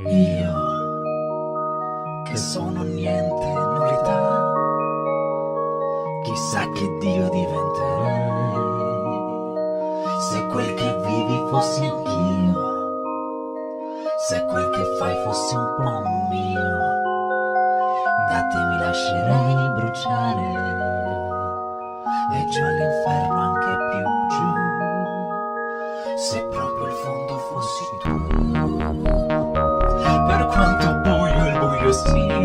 Io, che sono niente, nullità, chissà che Dio diventerei, se quel che vivi fossi anch'io, se quel che fai fosse un po' mio, da te mi lascerei bruciare, e giù all'inferno anche più giù, se proprio il fondo fossi tu. Per quanto buio il buio sia,